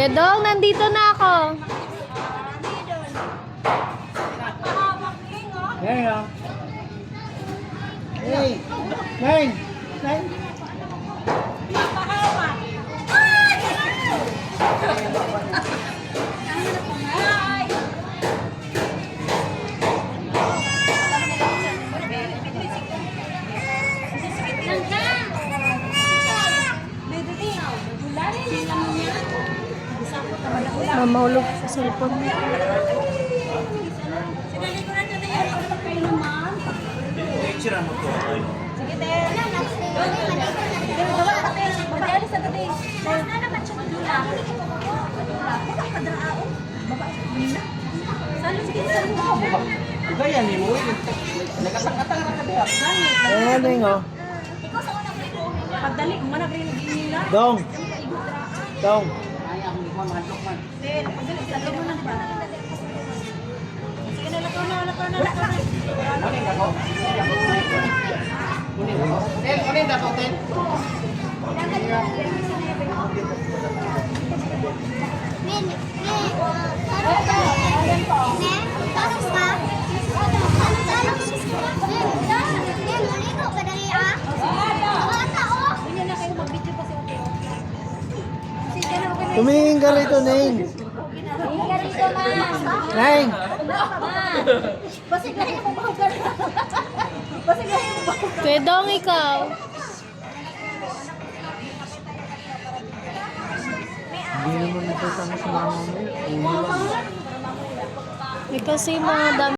Kuya Dong, nandito na ako. Neng, ah. Hey! Neng! Neng! Mahulog sa cellphone mo. Picture mo to. Sige, te. Bawa ka, te. Babae sa tabi. Na naman siya magdula. Baka kadraao. Babae. Salo, sige, salo mo. Iba yan eh, mo. Nagkasakatang na ka diya. Ayan, Neng, oh. Ikaw sa unang rito. Pagdali, manag rin nila. Dong! Dong! Ay, ako ni Juan, mahadlok man. Te, pagdali, salo mo lang ba? Sige na, lakaw na, lakaw na, lakaw na. Kunin ako. Kunin ako. Ten, kunin ako, ten. Tumingin ka rito, Neng! Neng! Basig lang yung mabahugan. Basig lang yung mabahugan. Kuya Dong, ikaw. Hindi naman ito sa mama mo. Eh, kasi mga dami.